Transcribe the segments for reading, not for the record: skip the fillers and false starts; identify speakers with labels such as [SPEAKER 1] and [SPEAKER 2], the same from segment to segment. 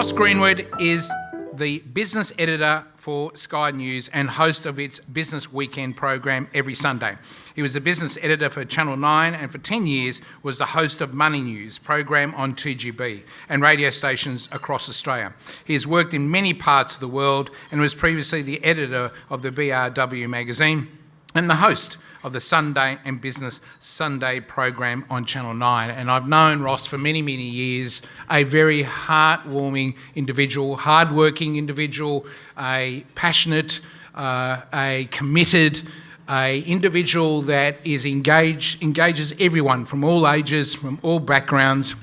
[SPEAKER 1] Ross Greenwood is the business editor for Sky News and host of its Business Weekend program every Sunday. He was the business editor for Channel 9 and for 10 years was the host of Money News program on 2GB and radio stations across Australia. He has worked in many parts of the world and was previously the editor of the BRW magazine and the host of the Sunday and Business Sunday program on Channel 9. And I've known Ross for many, many years, a very heartwarming individual, hardworking individual, a passionate, a committed, a individual that is engages everyone from all ages, from all backgrounds,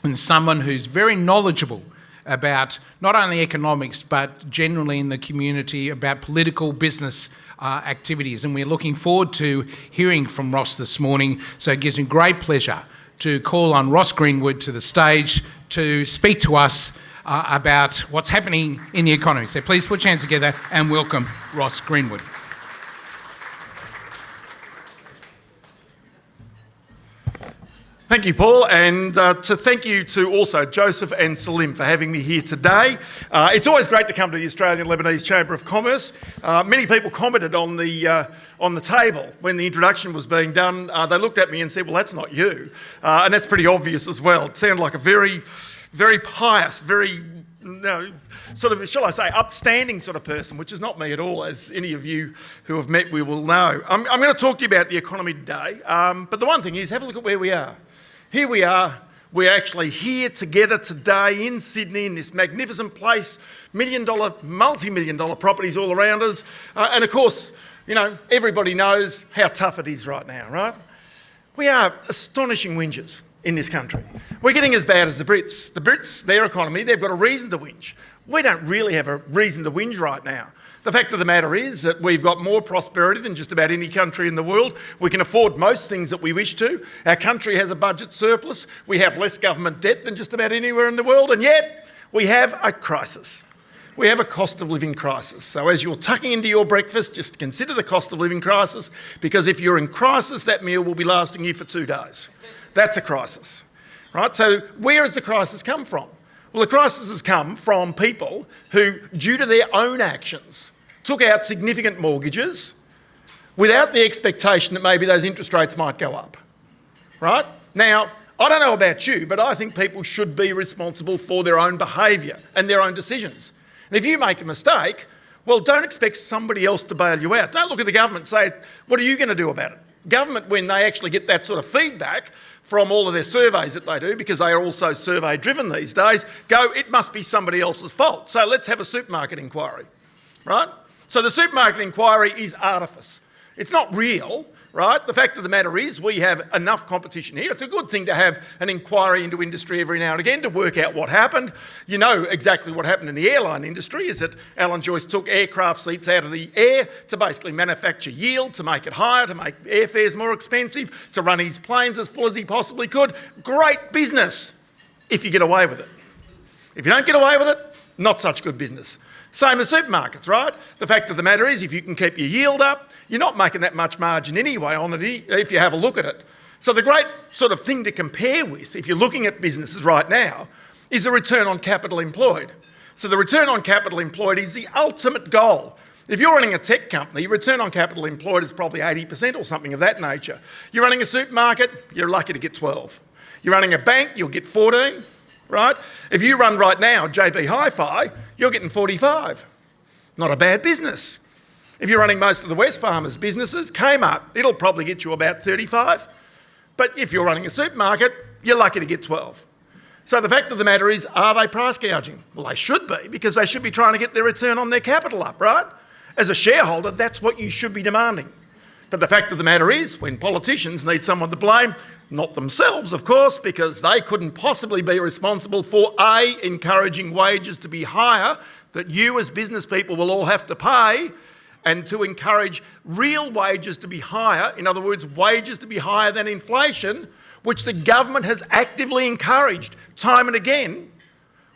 [SPEAKER 1] and someone who's very knowledgeable about not only economics, but generally in the community about political business activities. And we're looking forward to hearing from Ross this morning. So it gives me great pleasure to call on Ross Greenwood to the stage to speak to us about what's happening in the economy. So please put your hands together and welcome Ross Greenwood.
[SPEAKER 2] Thank you, Paul, and to thank you to also Joseph and Salim for having me here today. It's always great to come to the Australian Lebanese Chamber of Commerce. Many people commented on the table when the introduction was being done. They looked at me and said, "Well, that's not you," and that's pretty obvious as well. It sounded like a very, very pious, very sort of, shall I say, upstanding sort of person, which is not me at all, as any of you who have met we will know. I'm going to talk to you about the economy today, but the one thing is, have a look at where we are. Here we are, we're actually here together today in Sydney in this magnificent place, multi-million dollar properties all around us. And of course, everybody knows how tough it is right now, right? We are astonishing whingers in this country. We're getting as bad as the Brits. The Brits, their economy, they've got a reason to whinge. We don't really have a reason to whinge right now. The fact of the matter is that we've got more prosperity than just about any country in the world. We can afford most things that we wish to. Our country has a budget surplus. We have less government debt than just about anywhere in the world, and yet we have a crisis. We have a cost of living crisis. So as you're tucking into your breakfast, just consider the cost of living crisis, because if you're in crisis, that meal will be lasting you for 2 days. That's a crisis, right? So where has the crisis come from? Well, the crisis has come from people who, due to their own actions, took out significant mortgages without the expectation that maybe those interest rates might go up, right? Now, I don't know about you, but I think people should be responsible for their own behaviour and their own decisions. And if you make a mistake, well, don't expect somebody else to bail you out. Don't look at the government and say, what are you going to do about it? Government, when they actually get that sort of feedback from all of their surveys that they do, because they are also survey driven these days, go, it must be somebody else's fault. So let's have a supermarket inquiry, right? So the supermarket inquiry is artifice. It's not real, right? The fact of the matter is we have enough competition here. It's a good thing to have an inquiry into industry every now and again to work out what happened. You know exactly what happened in the airline industry is that Alan Joyce took aircraft seats out of the air to basically manufacture yield, to make it higher, to make airfares more expensive, to run his planes as full as he possibly could. Great business if you get away with it. If you don't get away with it, not such good business. Same as supermarkets, right? The fact of the matter is if you can keep your yield up, you're not making that much margin anyway on it if you have a look at it. So the great sort of thing to compare with, if you're looking at businesses right now, is the return on capital employed. So the return on capital employed is the ultimate goal. If you're running a tech company, return on capital employed is probably 80% or something of that nature. You're running a supermarket, you're lucky to get 12. You're running a bank, you'll get 14. Right? If you run right now JB Hi-Fi, you're getting 45. Not a bad business. If you're running most of the Wesfarmers businesses, Kmart, it'll probably get you about 35. But if you're running a supermarket, you're lucky to get 12. So the fact of the matter is, are they price gouging? Well, they should be, because they should be trying to get their return on their capital up, right? As a shareholder, that's what you should be demanding. But the fact of the matter is, when politicians need someone to blame, not themselves, of course, because they couldn't possibly be responsible for A, encouraging wages to be higher, that you as business people will all have to pay, and to encourage real wages to be higher, in other words, wages to be higher than inflation, which the government has actively encouraged time and again.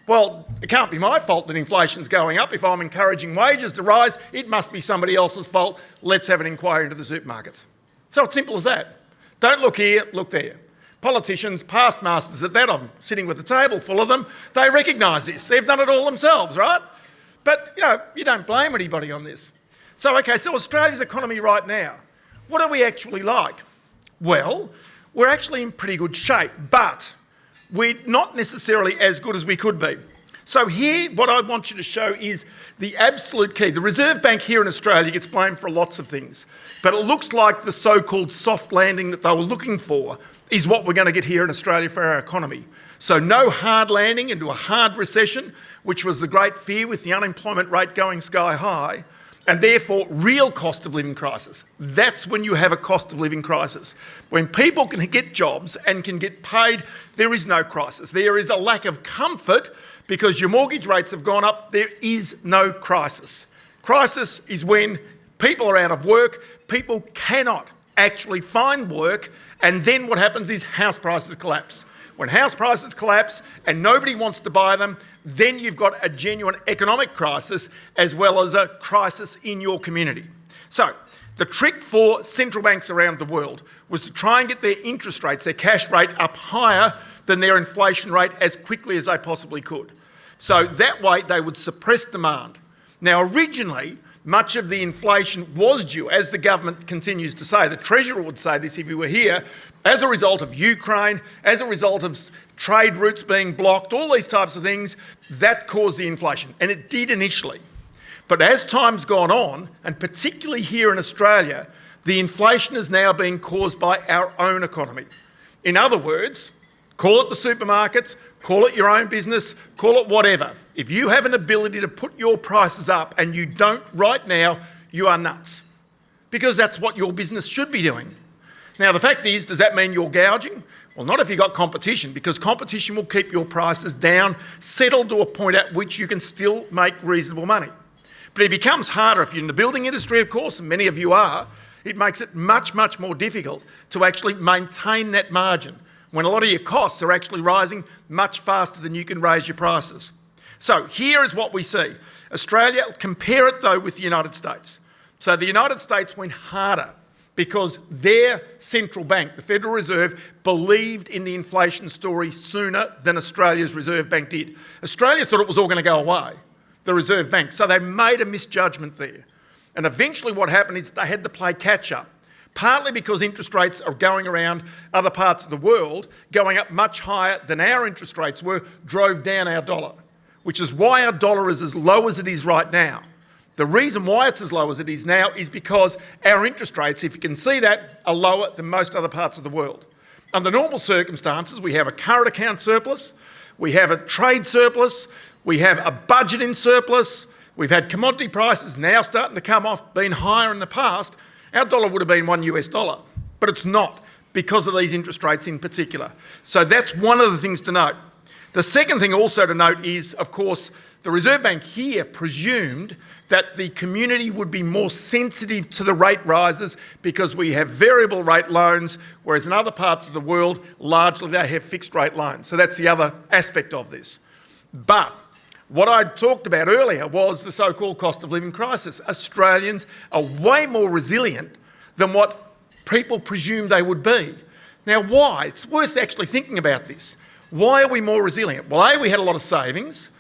[SPEAKER 2] Well, it can't be my fault that inflation's going up. If I'm encouraging wages to rise, it must be somebody else's fault. Let's have an inquiry into the supermarkets. So it's simple as that. Don't look here, look there. Politicians, past masters at that, I'm sitting with a table full of them, they recognise this. They've done it all themselves, right? But, you don't blame anybody on this. So Australia's economy right now, what are we actually like? Well, we're actually in pretty good shape, but we're not necessarily as good as we could be. So here, what I want you to show is the absolute key. The Reserve Bank here in Australia gets blamed for lots of things, but it looks like the so-called soft landing that they were looking for is what we're going to get here in Australia for our economy. So no hard landing into a hard recession, which was the great fear with the unemployment rate going sky high, and therefore real cost of living crisis. That's when you have a cost of living crisis. When people can get jobs and can get paid, there is no crisis. There is a lack of comfort because your mortgage rates have gone up. There is no crisis. Crisis is when people are out of work, people cannot actually find work, and then what happens is house prices collapse. When house prices collapse and nobody wants to buy them, then you've got a genuine economic crisis as well as a crisis in your community. So the trick for central banks around the world was to try and get their interest rates, their cash rate, up higher than their inflation rate as quickly as they possibly could. So that way they would suppress demand. Now originally, much of the inflation was due, as the government continues to say, the Treasurer would say this if he were here, as a result of Ukraine, as a result of trade routes being blocked, all these types of things, that caused the inflation. And it did initially. But as time's gone on, and particularly here in Australia, the inflation is now being caused by our own economy. In other words, call it the supermarkets, call it your own business, call it whatever. If you have an ability to put your prices up and you don't right now, you are nuts. Because that's what your business should be doing. Now, the fact is, does that mean you're gouging? Well, not if you've got competition, because competition will keep your prices down, settled to a point at which you can still make reasonable money. But it becomes harder if you're in the building industry, of course, and many of you are. It makes it much, much more difficult to actually maintain that margin when a lot of your costs are actually rising much faster than you can raise your prices. So here is what we see. Australia, compare it though with the United States. So the United States went harder because their central bank, the Federal Reserve, believed in the inflation story sooner than Australia's Reserve Bank did. Australia thought it was all going to go away, the Reserve Bank, so they made a misjudgment there. And eventually what happened is they had to play catch up. Partly because interest rates are going around other parts of the world, going up much higher than our interest rates were, drove down our dollar, which is why our dollar is as low as it is right now. The reason why it's as low as it is now is because our interest rates, if you can see that, are lower than most other parts of the world. Under normal circumstances, we have a current account surplus, we have a trade surplus, we have a budget in surplus, we've had commodity prices now starting to come off, been higher in the past. Our dollar would have been $1, but it's not because of these interest rates in particular. So that's one of the things to note. The second thing also to note is, of course, the Reserve Bank here presumed that the community would be more sensitive to the rate rises because we have variable rate loans, whereas in other parts of the world, largely they have fixed rate loans. So that's the other aspect of this. But what I talked about earlier was the so-called cost of living crisis. Australians are way more resilient than what people presumed they would be. Now, why? It's worth actually thinking about this. Why are we more resilient? Well, A, we had a lot of savings.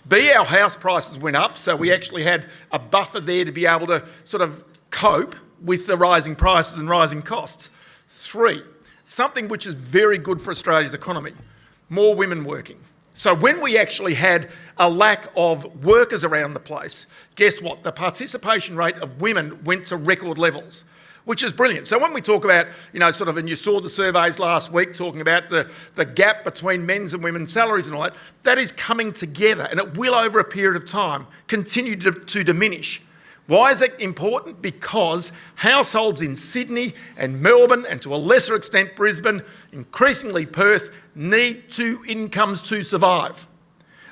[SPEAKER 2] B, our house prices went up, so we actually had a buffer there to be able to sort of cope with the rising prices and rising costs. 3, something which is very good for Australia's economy, more women working. So when we actually had a lack of workers around the place, guess what? The participation rate of women went to record levels, which is brilliant. So when we talk about, and you saw the surveys last week talking about the gap between men's and women's salaries and all that, that is coming together and it will over a period of time continue to diminish. Why is it important? Because households in Sydney and Melbourne and to a lesser extent Brisbane, increasingly Perth, need 2 incomes to survive.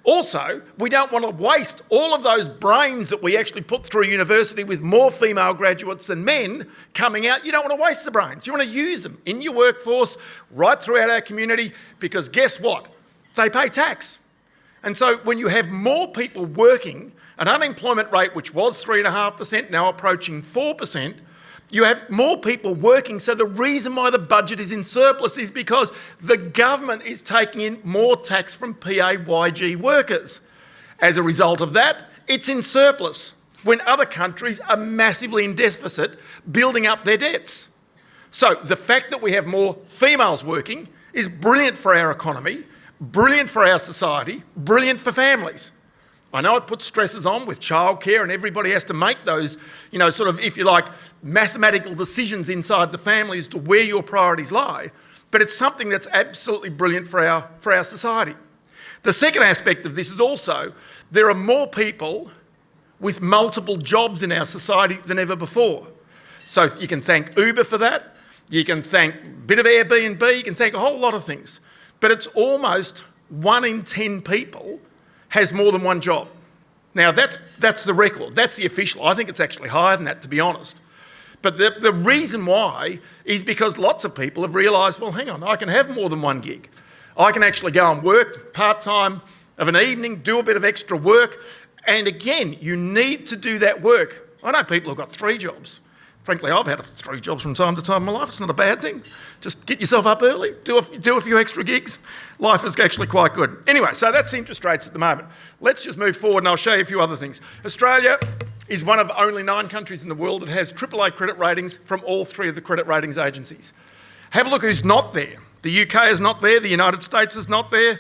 [SPEAKER 2] Also, we don't want to waste all of those brains that we actually put through university with more female graduates than men coming out. You don't want to waste the brains. You want to use them in your workforce right throughout our community because guess what? They pay tax. And so when you have more people working, an unemployment rate which was 3.5%, now approaching 4%, You have more people working, so the reason why the budget is in surplus is because the government is taking in more tax from PAYG workers. As a result of that, it's in surplus when other countries are massively in deficit, building up their debts. So the fact that we have more females working is brilliant for our economy, brilliant for our society, brilliant for families. I know it puts stresses on with childcare and everybody has to make those, sort of, if you like, mathematical decisions inside the family as to where your priorities lie, but it's something that's absolutely brilliant for our society. The second aspect of this is also there are more people with multiple jobs in our society than ever before. So you can thank Uber for that, you can thank a bit of Airbnb, you can thank a whole lot of things, but it's almost 1 in 10 people has more than one job. Now that's the record, that's the official. I think it's actually higher than that, to be honest. But the reason why is because lots of people have realised, well, hang on, I can have more than one gig. I can actually go and work part-time of an evening, do a bit of extra work, and again, you need to do that work. I know people who've got 3 jobs. Frankly, I've had 3 jobs from time to time in my life. It's not a bad thing. Just get yourself up early, do a few extra gigs. Life is actually quite good. Anyway, so that's interest rates at the moment. Let's just move forward and I'll show you a few other things. Australia is one of only 9 countries in the world that has AAA credit ratings from all 3 of the credit ratings agencies. Have a look who's not there. The UK is not there, the United States is not there,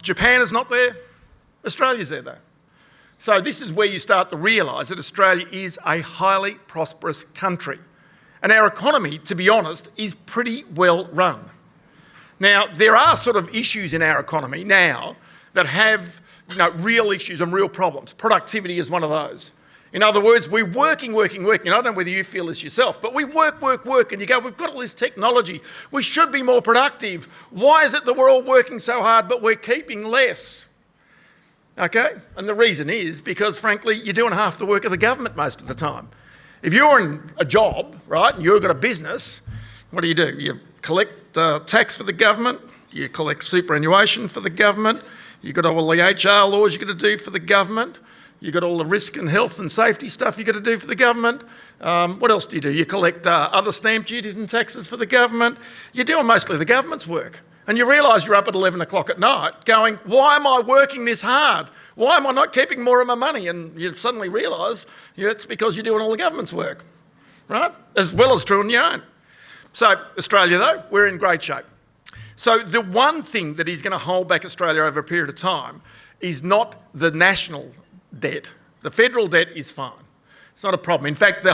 [SPEAKER 2] Japan is not there, Australia's there though. So this is where you start to realise that Australia is a highly prosperous country. And our economy, to be honest, is pretty well run. Now, there are sort of issues in our economy now that have real issues and real problems. Productivity is one of those. In other words, we're working. I don't know whether you feel this yourself, but we work, and you go, we've got all this technology. We should be more productive. Why is it that we're all working so hard, but we're keeping less? Okay? And the reason is because, frankly, you're doing half the work of the government most of the time. If you're in a job, right, and you've got a business, what do? You collect tax for the government, you collect superannuation for the government, you've got all the HR laws you've got to do for the government, you've got all the risk and health and safety stuff you've got to do for the government. What else do? You collect other stamp duties and taxes for the government. You're doing mostly the government's work. And you realise you're up at 11 o'clock at night going, why am I working this hard? Why am I not keeping more of my money? And you suddenly realise it's because you're doing all the government's work, right? As well as true on your own. So Australia, though, we're in great shape. So the one thing that is going to hold back Australia over a period of time is not the national debt. The federal debt is fine. It's not a problem. In fact,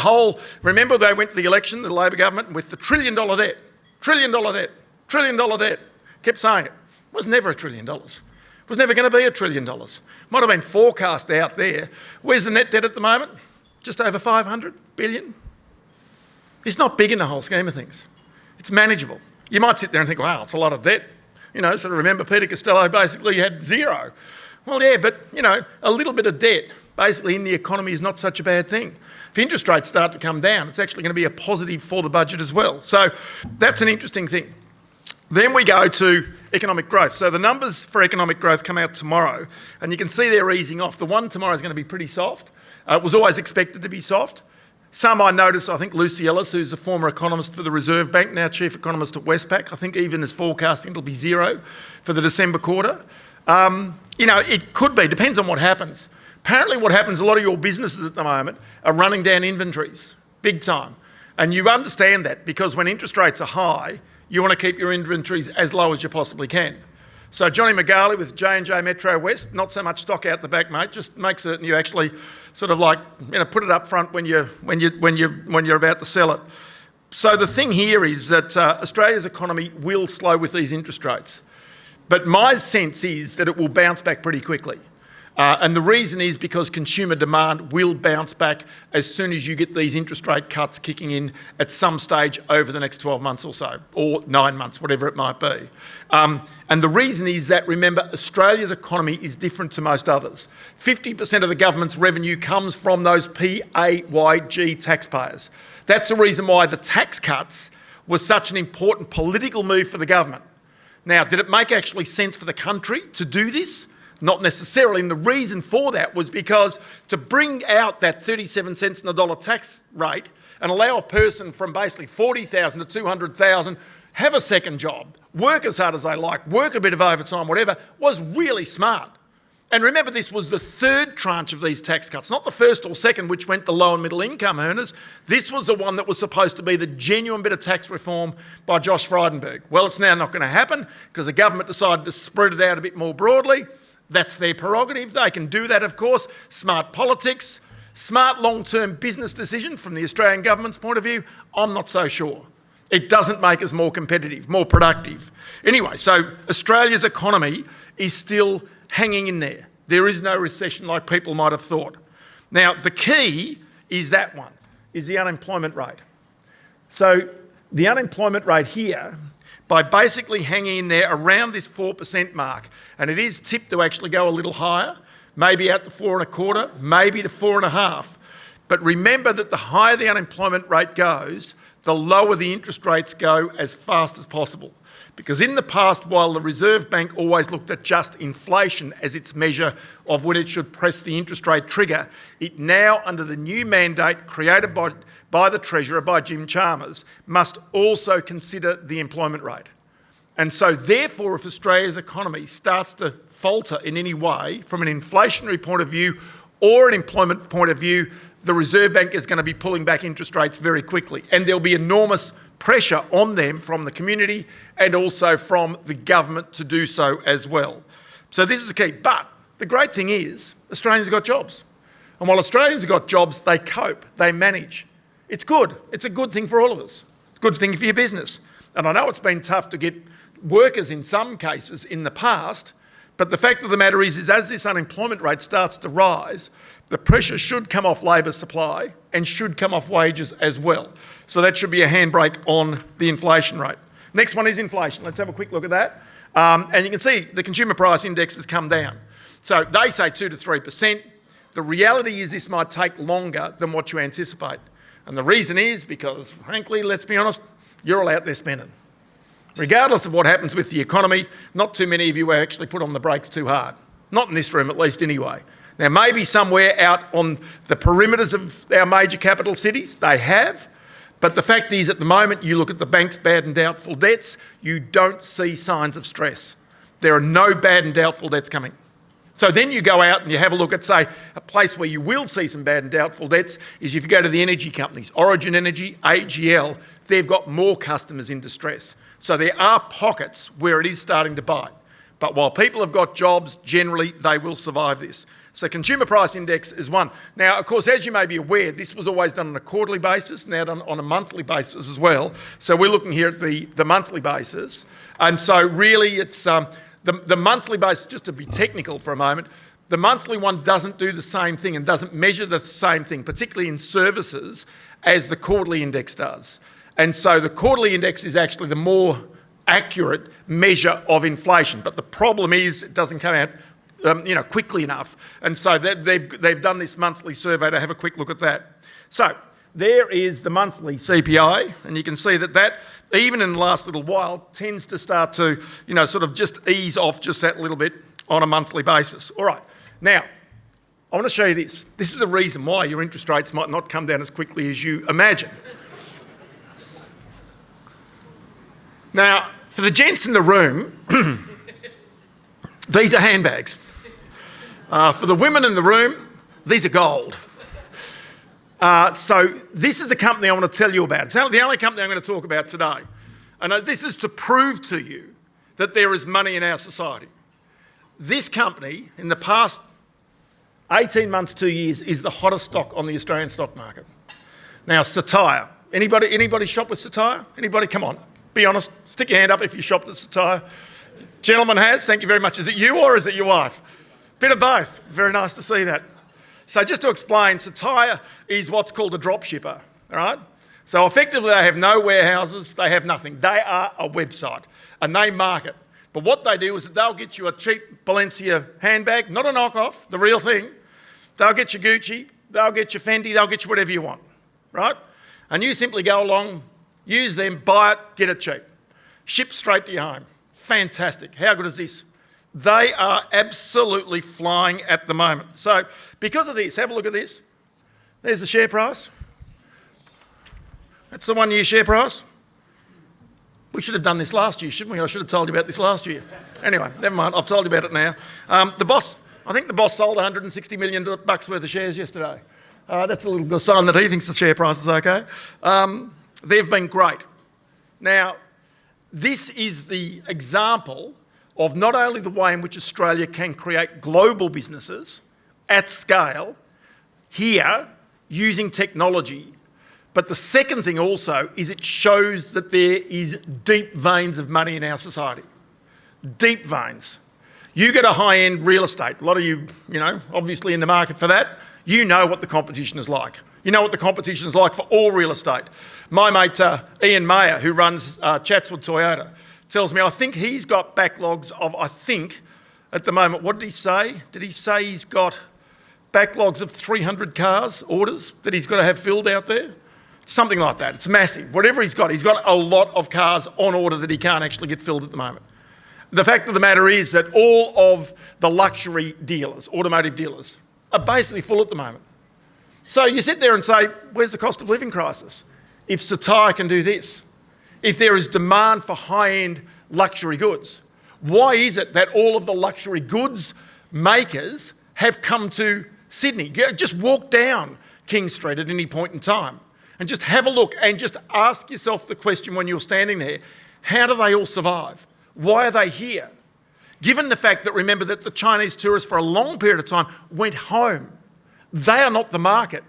[SPEAKER 2] remember they went to the election, the Labor government, with the $1 trillion debt. $1 trillion debt. Kept saying it. It was never $1 trillion. It was never going to be $1 trillion. Might have been forecast out there. Where's the net debt at the moment? Just over 500 billion. It's not big in the whole scheme of things. It's manageable. You might sit there and think, wow, it's a lot of debt. Sort of remember Peter Costello basically had 0. Well, yeah, but, a little bit of debt basically in the economy is not such a bad thing. If interest rates start to come down, it's actually going to be a positive for the budget as well. So that's an interesting thing. Then we go to economic growth. So the numbers for economic growth come out tomorrow, and you can see they're easing off. The one tomorrow is going to be pretty soft. It was always expected to be soft. Some I noticed, I think Lucy Ellis, who's a former economist for the Reserve Bank, now chief economist at Westpac, I think even is forecasting it'll be 0 for the December quarter. It could be, depends on what happens. Apparently what happens, a lot of your businesses at the moment are running down inventories, big time. And you understand that because when interest rates are high, you want to keep your inventories as low as you possibly can. So Johnny McGarley with J&J Metro West, not so much stock out the back, mate. Just make certain you actually sort of put it up front when you're about to sell it. So the thing here is that Australia's economy will slow with these interest rates, but my sense is that it will bounce back pretty quickly. And the reason is because consumer demand will bounce back as soon as you get these interest rate cuts kicking in at some stage over the next 12 months or so, or 9 months, whatever it might be. And the reason is that, remember, Australia's economy is different to most others. 50% of the government's revenue comes from those PAYG taxpayers. That's the reason why the tax cuts was such an important political move for the government. Now, did it make actually sense for the country to do this? Not necessarily, and the reason for that was because to bring out that 37 cents on the dollar tax rate and allow a person from basically 40,000 to 200,000 have a second job, work as hard as they like, work a bit of overtime, whatever, was really smart. And remember, this was the third tranche of these tax cuts, not the first or second, which went to low and middle income earners. This was the one that was supposed to be the genuine bit of tax reform by Josh Frydenberg. Well, it's now not going to happen because the government decided to spread it out a bit more broadly. That's their prerogative. They can do that, of course. Smart politics, smart long-term business decision from the Australian government's point of view. I'm not so sure. It doesn't make us more competitive, more productive. Anyway, so Australia's economy is still hanging in there. There is no recession like people might have thought. Now, the key is that one, is the unemployment rate. So the unemployment rate here, by basically hanging in there around this 4% mark, and it is tipped to actually go a little higher, maybe out to 4.25%, maybe to 4.5%. But remember that the higher the unemployment rate goes, the lower the interest rates go as fast as possible. Because in the past, while the Reserve Bank always looked at just inflation as its measure of when it should press the interest rate trigger, it now, under the new mandate created by the Treasurer, by Jim Chalmers, must also consider the employment rate. And so therefore, if Australia's economy starts to falter in any way, from an inflationary point of view or an employment point of view, the Reserve Bank is going to be pulling back interest rates very quickly. And there'll be enormous pressure on them from the community and also from the government to do so as well. So this is the key. But the great thing is Australians have got jobs. And while Australians have got jobs, they cope, they manage. It's good. It's a good thing for all of us. It's a good thing for your business. And I know it's been tough to get workers in some cases in the past, but the fact of the matter is as this unemployment rate starts to rise, the pressure should come off labour supply and should come off wages as well. So that should be a handbrake on the inflation rate. Next one is inflation. Let's have a quick look at that. And you can see the consumer price index has come down. So they say 2 to 3%. The reality is this might take longer than what you anticipate. And the reason is because, frankly, let's be honest, you're all out there spending. Regardless of what happens with the economy, not too many of you actually put on the brakes too hard. Not in this room, at least anyway. Now, maybe somewhere out on the perimeters of our major capital cities, they have. But the fact is, at the moment, you look at the bank's bad and doubtful debts, you don't see signs of stress. There are no bad and doubtful debts coming. So then you go out and you have a look at, say, a place where you will see some bad and doubtful debts is if you go to the energy companies, Origin Energy, AGL, they've got more customers in distress. So there are pockets where it is starting to bite. But while people have got jobs, generally they will survive this. So consumer price index is one. Now, of course, as you may be aware, this was always done on a quarterly basis, now done on a monthly basis as well. So we're looking here at the monthly basis. And so really it's the monthly basis, just to be technical for a moment, the monthly one doesn't do the same thing and doesn't measure the same thing, particularly in services, as the quarterly index does. And so the quarterly index is actually the more accurate measure of inflation. But the problem is it doesn't come out quickly enough. And so they've done this monthly survey to have a quick look at that. So there is the monthly CPI, and you can see that even in the last little while, tends to start to, sort of just ease off just that little bit on a monthly basis. All right, now, I want to show you this. This is the reason why your interest rates might not come down as quickly as you imagine. Now, for the gents in the room, these are handbags. For the women in the room, these are gold. So this is a company I want to tell you about. It's the only company I'm going to talk about today. And this is to prove to you that there is money in our society. This company, in the past 18 months, 2 years, is the hottest stock on the Australian stock market. Now, Satire. Anybody shop with Satire? Anybody? Come on, be honest. Stick your hand up if you shopped at Satire. Gentleman has, thank you very much. Is it you or is it your wife? Bit of both. Very nice to see that. So just to explain, Satire is what's called a drop shipper, all right? So effectively they have no warehouses, they have nothing. They are a website and they market. But what they do is that they'll get you a cheap Balenciaga handbag, not a knockoff, the real thing. They'll get you Gucci, they'll get you Fendi, they'll get you whatever you want, right? And you simply go along, use them, buy it, get it cheap. Ship straight to your home. Fantastic. How good is this? They are absolutely flying at the moment. So because of this, have a look at this. There's the share price. That's the 1 year share price. We should have done this last year, shouldn't we? I should have told you about this last year. Anyway, never mind. I've told you about it now. I think the boss sold $160 million worth of shares yesterday. That's a little good sign that he thinks the share price is okay. They've been great. Now, this is the example of not only the way in which Australia can create global businesses at scale here using technology, but the second thing also is it shows that there is deep veins of money in our society. Deep veins. You get a high-end real estate, a lot of you, obviously in the market for that, you know what the competition is like. You know what the competition is like for all real estate. My mate Ian Mayer, who runs Chatswood Toyota, tells me I think he's got backlogs of, at the moment, what did he say? Did he say he's got backlogs of 300 cars, orders, that he's got to have filled out there? Something like that. It's massive. Whatever he's got a lot of cars on order that he can't actually get filled at the moment. The fact of the matter is that all of the luxury dealers, automotive dealers, are basically full at the moment. So you sit there and say, where's the cost of living crisis? If Satai can do this, if there is demand for high-end luxury goods, why is it that all of the luxury goods makers have come to Sydney? Just walk down King Street at any point in time and just have a look and just ask yourself the question when you're standing there, how do they all survive? Why are they here? Given the fact that, remember, that the Chinese tourists for a long period of time went home. They are not the market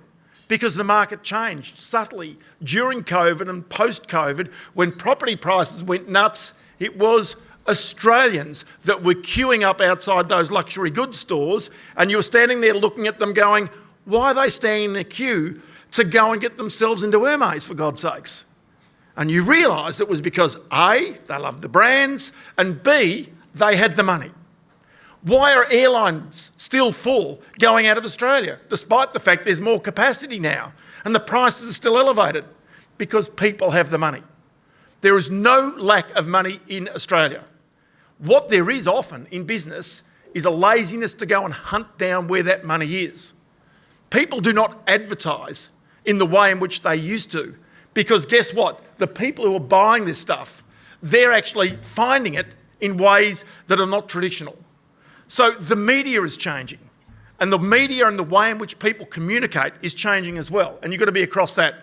[SPEAKER 2] because the market changed subtly during COVID and post-COVID when property prices went nuts. It was Australians that were queuing up outside those luxury goods stores, and you were standing there looking at them going, why are they standing in a queue to go and get themselves into Hermes, for God's sakes? And you realise it was because A, they loved the brands, and B, they had the money. Why are airlines still full going out of Australia, despite the fact there's more capacity now and the prices are still elevated? Because people have the money. There is no lack of money in Australia. What there is often in business is a laziness to go and hunt down where that money is. People do not advertise in the way in which they used to, because guess what? The people who are buying this stuff, they're actually finding it in ways that are not traditional. So the media is changing, and the media and the way in which people communicate is changing as well, and you've got to be across that.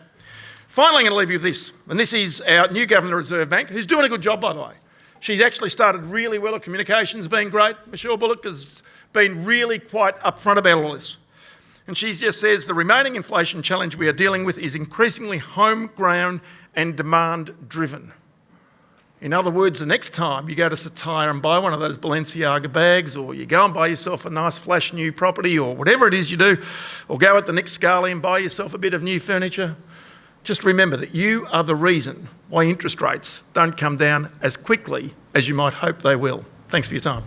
[SPEAKER 2] Finally, I'm going to leave you with this, and this is our new Governor of the Reserve Bank, who's doing a good job, by the way. She's actually started really well. Her communication's been great. Michelle Bullock has been really quite upfront about all this. And she just says, the remaining inflation challenge we are dealing with is increasingly homegrown and demand-driven. In other words, the next time you go to Satai and buy one of those Balenciaga bags, or you go and buy yourself a nice flash new property, or whatever it is you do, or go at the next Scali and buy yourself a bit of new furniture, just remember that you are the reason why interest rates don't come down as quickly as you might hope they will. Thanks for your time.